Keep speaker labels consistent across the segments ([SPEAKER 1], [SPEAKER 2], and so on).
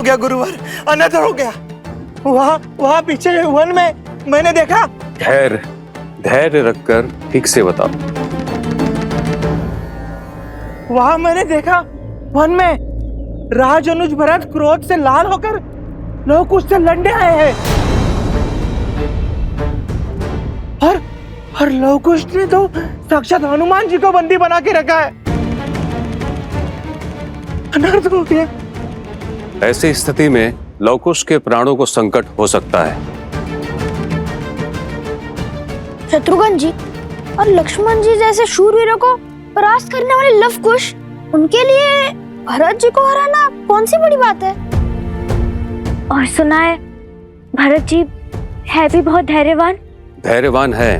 [SPEAKER 1] गया गुरुवर, अनर्थ हो गया। वहाँ पीछे वन में मैंने देखा।
[SPEAKER 2] धैर्य रखकर ठीक से बताओ।
[SPEAKER 1] वहाँ मैंने देखा वन में राज अनुज भरत क्रोध से लाल होकर लोग उससे लड़ने आए हैं और लवकुश ने तो साक्षात हनुमान जी को बंदी बना के रखा है। अनर्थ हो गया।
[SPEAKER 2] ऐसी स्थिति में लवकुश के प्राणों को संकट हो सकता है।
[SPEAKER 3] शत्रुघ्न जी और लक्ष्मण जी जैसे शूरवीरों को परास्त करने वाले लवकुश, उनके लिए भरत जी को हराना कौन सी बड़ी बात है।
[SPEAKER 4] और सुना है भरत जी है भी बहुत
[SPEAKER 2] धैर्यवान है,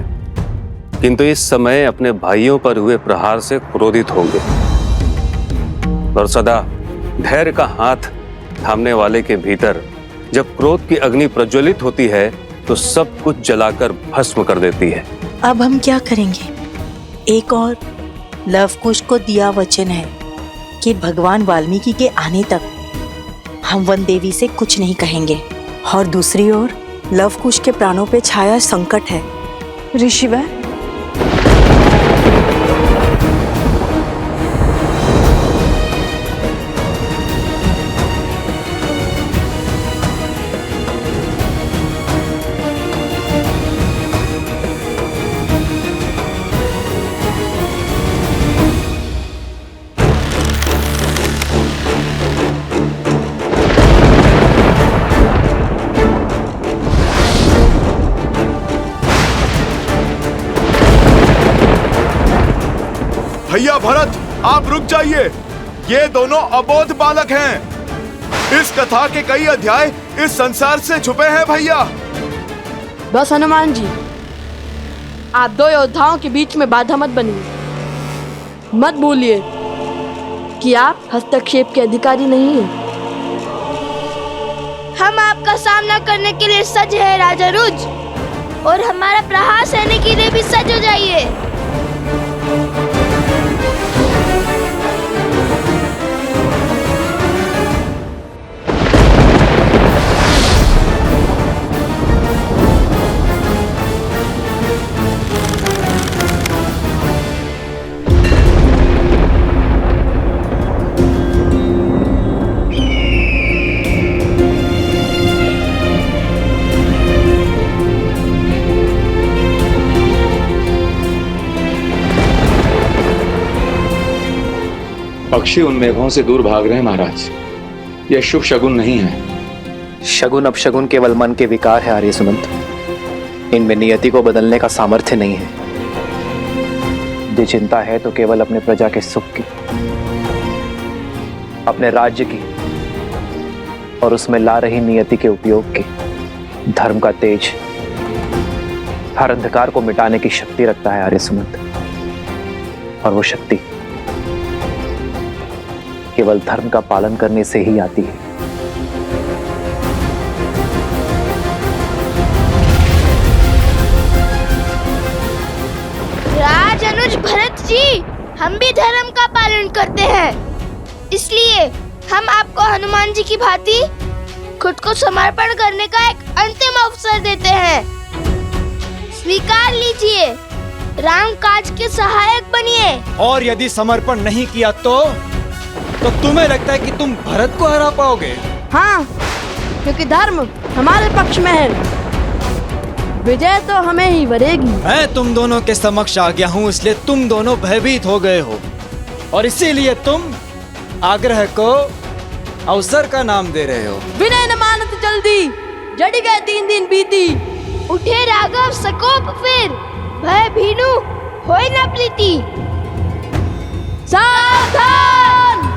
[SPEAKER 2] किंतु इस समय अपने भाइयों पर हुए प्रहार से क्रोधित होंगे और सदा धैर्य का हाथ थामने वाले के भीतर जब क्रोध की अग्नि प्रज्वलित होती है तो सब कुछ जलाकर भस्म कर देती है।
[SPEAKER 5] अब हम क्या करेंगे? एक और लवकुश को दिया वचन है कि भगवान वाल्मीकि के आने तक हम वन देवी से कुछ नहीं कहेंगे, और दूसरी ओर लवकुश के प्राणों पे छाया संकट है।
[SPEAKER 6] ऋषिवर,
[SPEAKER 7] भैया भरत, आप रुक जाइए। ये दोनों अबोध बालक हैं। इस कथा के कई अध्याय इस संसार से छुपे हैं भैया।
[SPEAKER 6] बस हनुमान जी, आप दो योद्धाओं के बीच में बाधा मत बनिए। मत भूलिए कि आप हस्तक्षेप के अधिकारी नहीं हैं।
[SPEAKER 3] हम आपका सामना करने के लिए सज्ज है राजा रुज, और हमारा प्रहार सहने के लिए भी सज्ज हो जाइए।
[SPEAKER 8] पक्षी उन मेघों से दूर भाग रहे हैं महाराज। यह शुभ शगुन नहीं है।
[SPEAKER 9] शगुन अपशगुन केवल मन के विकार है आर्य सुमंत। इनमें नियति को बदलने का सामर्थ्य नहीं है। यदि चिंता है तो केवल अपने प्रजा के सुख की, अपने राज्य की और उसमें ला रही नियति के उपयोग की। धर्म का तेज हर अंधकार को मिटाने की शक्ति रखता है आर्य सुमंत, और वो शक्ति केवल धर्म का पालन करने से ही आती है।
[SPEAKER 3] राज अनुज भरत जी, हम भी धर्म का पालन करते हैं, इसलिए हम आपको हनुमान जी की भांति खुद को समर्पण करने का एक अंतिम अवसर देते हैं। स्वीकार लीजिए, राम काज के सहायक बनिए।
[SPEAKER 10] और यदि समर्पण नहीं किया तो तुम्हें लगता है कि तुम भरत को हरा पाओगे?
[SPEAKER 6] हाँ, क्योंकि धर्म हमारे पक्ष में है। विजय तो हमें ही वरेगी।
[SPEAKER 10] मैं तुम दोनों के समक्ष आ गया हूँ, इसलिए तुम दोनों भयभीत हो गए हो, और इसीलिए तुम आग्रह को अवसर का नाम दे रहे हो।
[SPEAKER 6] विनय न मानत जल्दी, जड़ी गए 3 दिन बीती।
[SPEAKER 3] उठे राघव सकोप फिर, भय भीनु होय न प्रीति।
[SPEAKER 6] सावधान!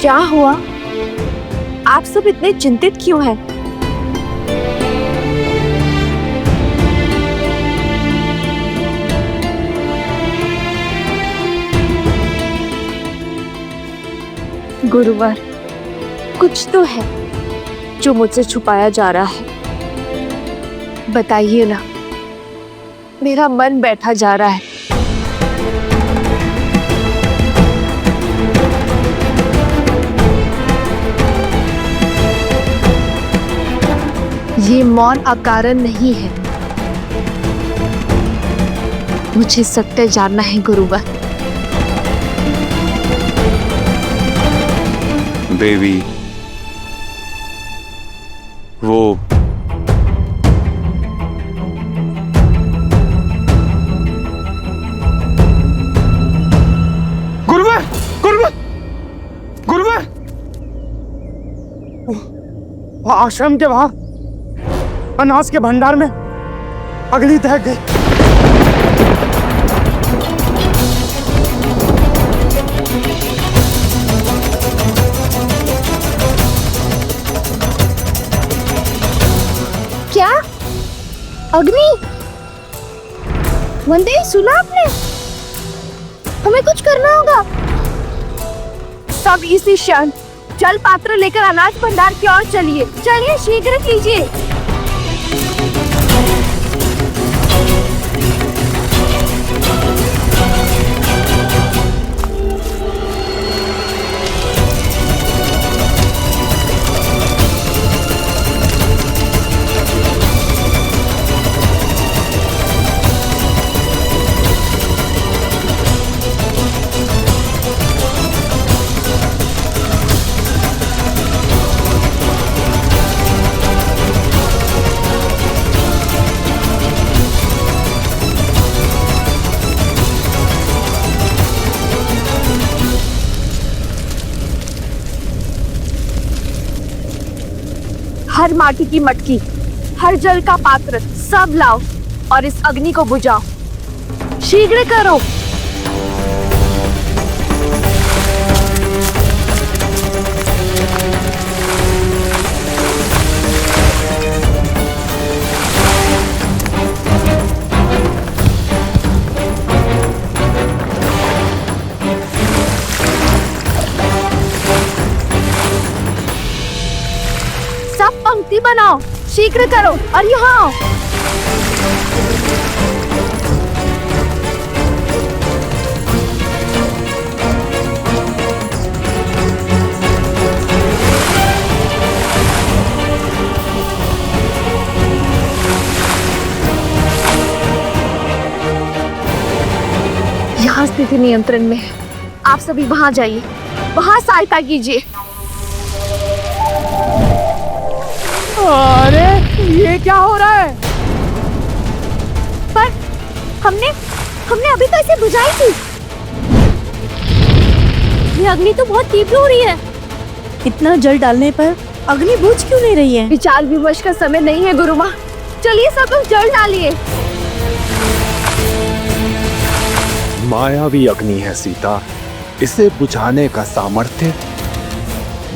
[SPEAKER 6] क्या हुआ? आप सब इतने चिंतित क्यों हैं? गुरुवर, कुछ तो है जो मुझसे छुपाया जा रहा है। बताइए ना, मेरा मन बैठा जा रहा है। ये मौन अकारण नहीं है। मुझे सत्य जानना है गुरुवर।
[SPEAKER 7] देवी, वो
[SPEAKER 1] गुरुवर, गुरुवर, गुरुवर, आश्रम के बाहर अनाज के भंडार में अग्नि दहक गई।
[SPEAKER 3] क्या? अग्नि? वंदे, सुना आपने? हमें कुछ करना होगा।
[SPEAKER 6] सब इसी क्षण जल पात्र लेकर अनाज भंडार की ओर चलिए। चलिए, शीघ्र कीजिए। हर माटी की मटकी, हर जल का पात्र सब लाओ और इस अग्नि को बुझाओ। शीघ्र करो। पंक्ति बनाओ, शीघ्र करो और यहाँ आओ। यहाँ स्थिति नियंत्रण में है। आप सभी वहां जाइए, वहां सहायता कीजिए।
[SPEAKER 1] अरे, ये क्या हो रहा है?
[SPEAKER 6] पर हमने अभी तो इसे बुझाई थी। ये अग्नि तो बहुत तीव्र हो रही है।
[SPEAKER 5] इतना जल डालने पर अग्नि बुझ क्यों नहीं रही है?
[SPEAKER 6] विचार विमर्श का समय नहीं है गुरु माँ। चलिए सब लोग जल डालिए।
[SPEAKER 11] मायावी अग्नि है सीता, इसे बुझाने का सामर्थ्य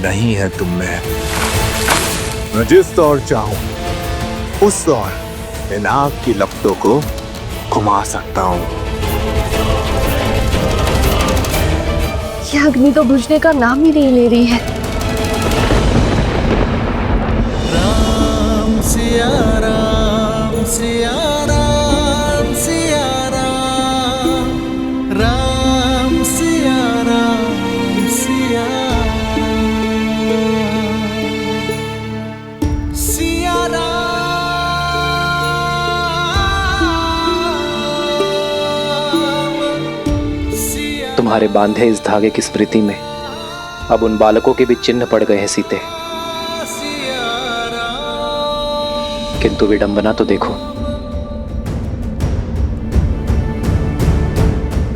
[SPEAKER 11] नहीं है तुम में। मैं जिस ओर चाहूं उस ओर इन आग की लपटों को घुमा सकता हूं।
[SPEAKER 6] यह अग्नि तो बुझने का नाम ही नहीं ले रही है।
[SPEAKER 10] राम सिया राम सिया राम सिया राम, राम सिया राम सिया
[SPEAKER 9] तुम्हारे बांधे इस धागे की स्मृति में अब उन बालकों के भी चिन्ह पड़ गए हैं सीते। किंतु विडंबना तो देखो,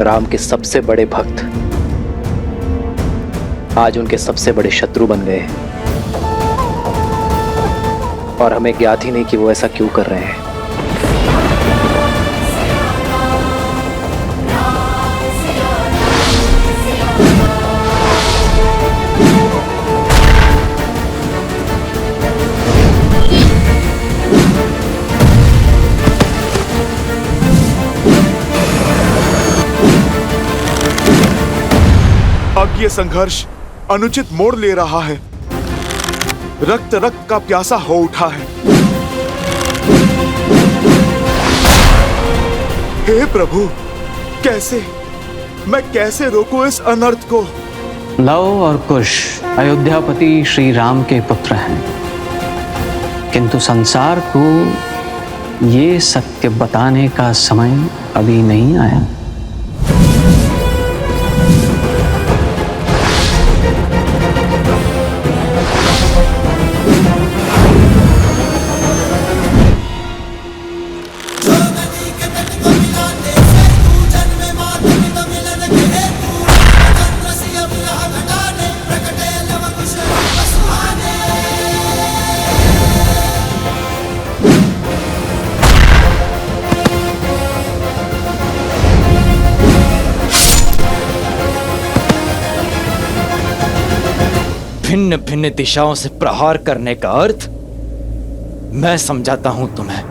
[SPEAKER 9] राम के सबसे बड़े भक्त आज उनके सबसे बड़े शत्रु बन गए हैं और हमें ज्ञात ही नहीं कि वो ऐसा क्यों कर रहे हैं।
[SPEAKER 7] ये संघर्ष अनुचित मोड़ ले रहा है। रक्त रक्त का प्यासा हो उठा है। हे प्रभु, मैं कैसे रोकूं इस अनर्थ को?
[SPEAKER 12] लव और कुश अयोध्यापति श्री राम के पुत्र हैं, किंतु संसार को ये सत्य बताने का समय अभी नहीं आया।
[SPEAKER 10] भिन्न भिन्न दिशाओं से प्रहार करने का अर्थ मैं समझाता हूं तुम्हें।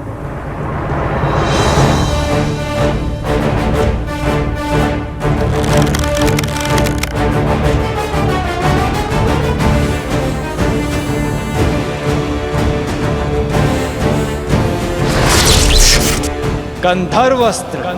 [SPEAKER 10] गंधर्वस्त्र,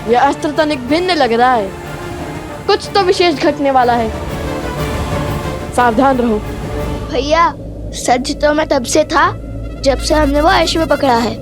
[SPEAKER 6] यह अस्त्र तनिक भिन्न लग रहा है। कुछ तो विशेष घटने वाला है। सावधान रहो।
[SPEAKER 3] भैया, सच तो मैं तब से था जब से हमने वो ऐश में पकड़ा है।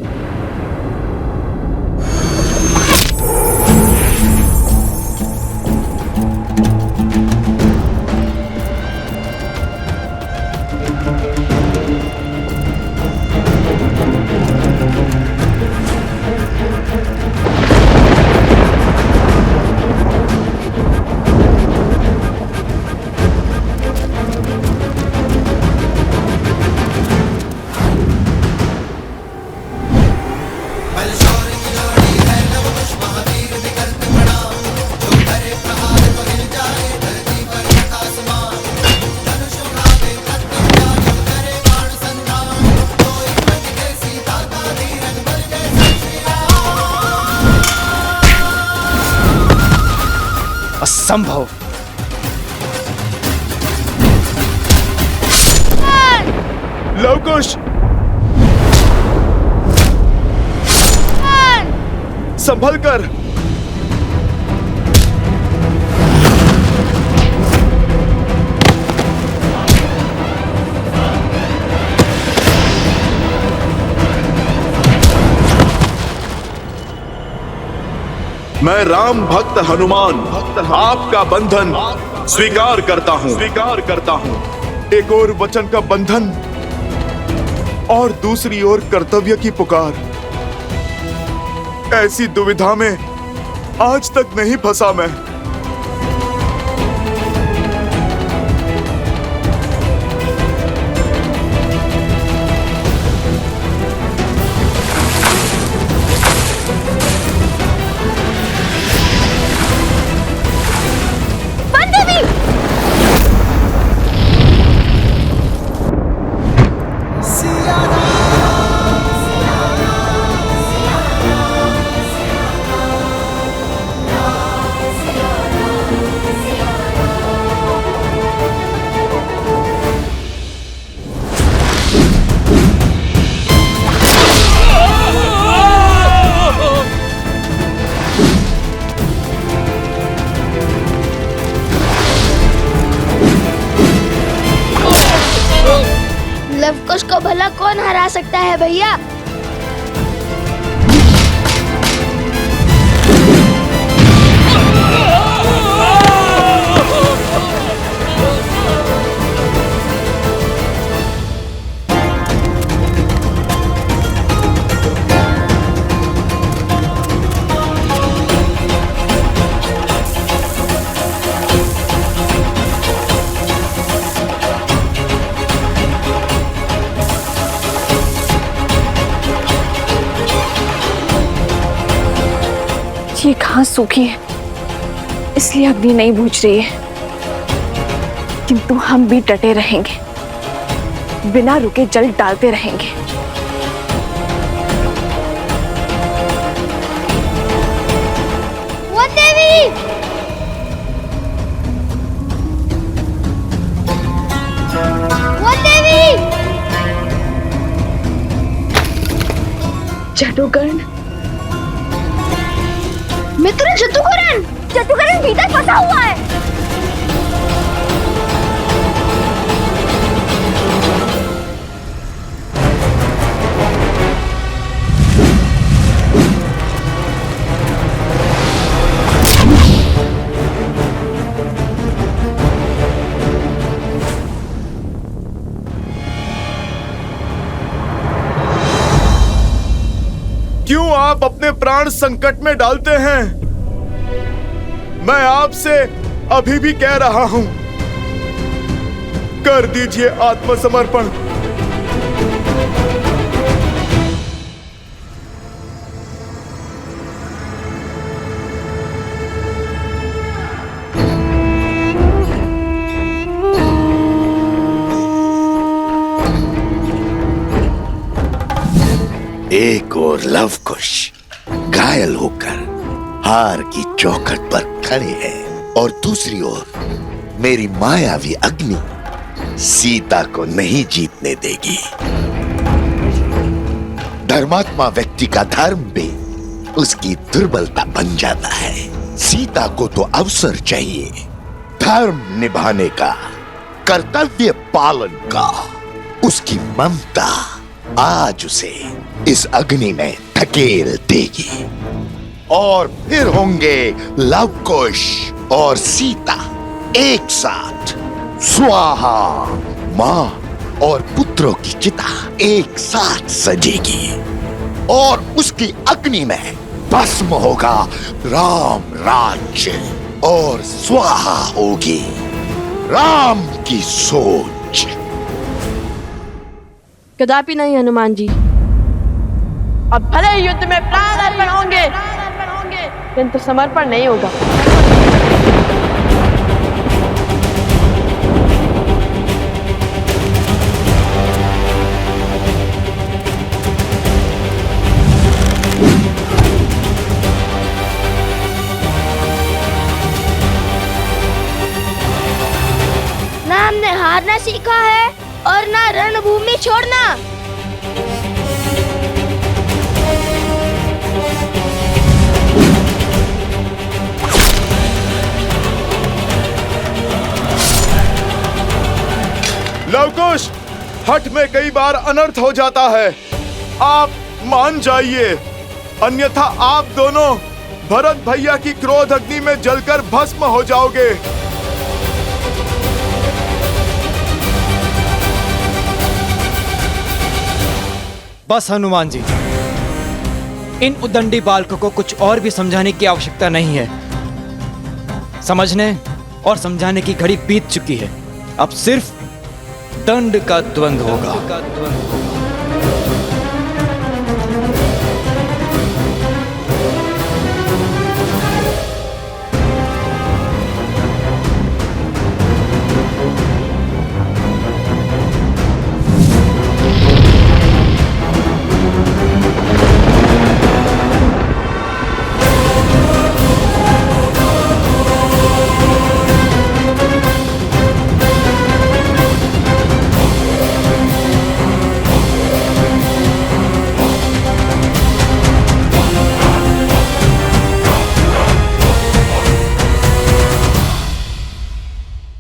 [SPEAKER 10] असंभव।
[SPEAKER 7] लवकुश, संभल कर। मैं राम भक्त हनुमान आपका बंधन स्वीकार करता हूं। एक और वचन का बंधन और दूसरी ओर कर्तव्य की पुकार। ऐसी दुविधा में आज तक नहीं फंसा मैं।
[SPEAKER 3] लवकुश को भला कौन हरा सकता है भैया?
[SPEAKER 6] ये घास सूखी है, इसलिए अग्नि नहीं बुझ रही है। किंतु हम भी डटे रहेंगे, बिना रुके जल डालते रहेंगे।
[SPEAKER 3] वन देवी! वन देवी!
[SPEAKER 6] जटुकर्ण,
[SPEAKER 3] मित्र जटुकर्ण! जटुकर्ण भीतर फंसा हुआ है।
[SPEAKER 7] क्यों आप अपने प्राण संकट में डालते हैं? मैं आपसे अभी भी कह रहा हूं, कर दीजिए आत्मसमर्पण।
[SPEAKER 13] एक और लव कुश घायल होकर हार की चौखट पर खड़े हैं और दूसरी ओर मेरी मायावी अग्नि सीता को नहीं जीतने देगी। धर्मात्मा व्यक्ति का धर्म भी उसकी दुर्बलता बन जाता है। सीता को तो अवसर चाहिए, धर्म निभाने का, कर्तव्य पालन का। उसकी ममता आज उसे इस अग्नि में धकेल देगी और फिर होंगे लव कुश और सीता एक साथ। स्वाहा, मां और पुत्रों की चिता एक साथ सजेगी और उसकी अग्नि में भस्म होगा राम राज्य और स्वाहा होगी राम की सोच।
[SPEAKER 14] कदापि नहीं हनुमान जी। अब भले युद्ध में प्राण अर्पण होंगे, किंतु समर्पण नहीं होगा।
[SPEAKER 3] ना हमने हारना सीखा है और ना रणभूमि छोड़ना।
[SPEAKER 7] लवकुश, हठ में कई बार अनर्थ हो जाता है। आप मान जाइए, अन्यथा आप दोनों भरत भैया की क्रोध अग्नि में जलकर भस्म हो जाओगे।
[SPEAKER 10] बस हनुमान जी, इन उद्दंडी बालकों को कुछ और भी समझाने की आवश्यकता नहीं है। समझने और समझाने की घड़ी बीत चुकी है। अब सिर्फ दंड का द्वंद्व होगा।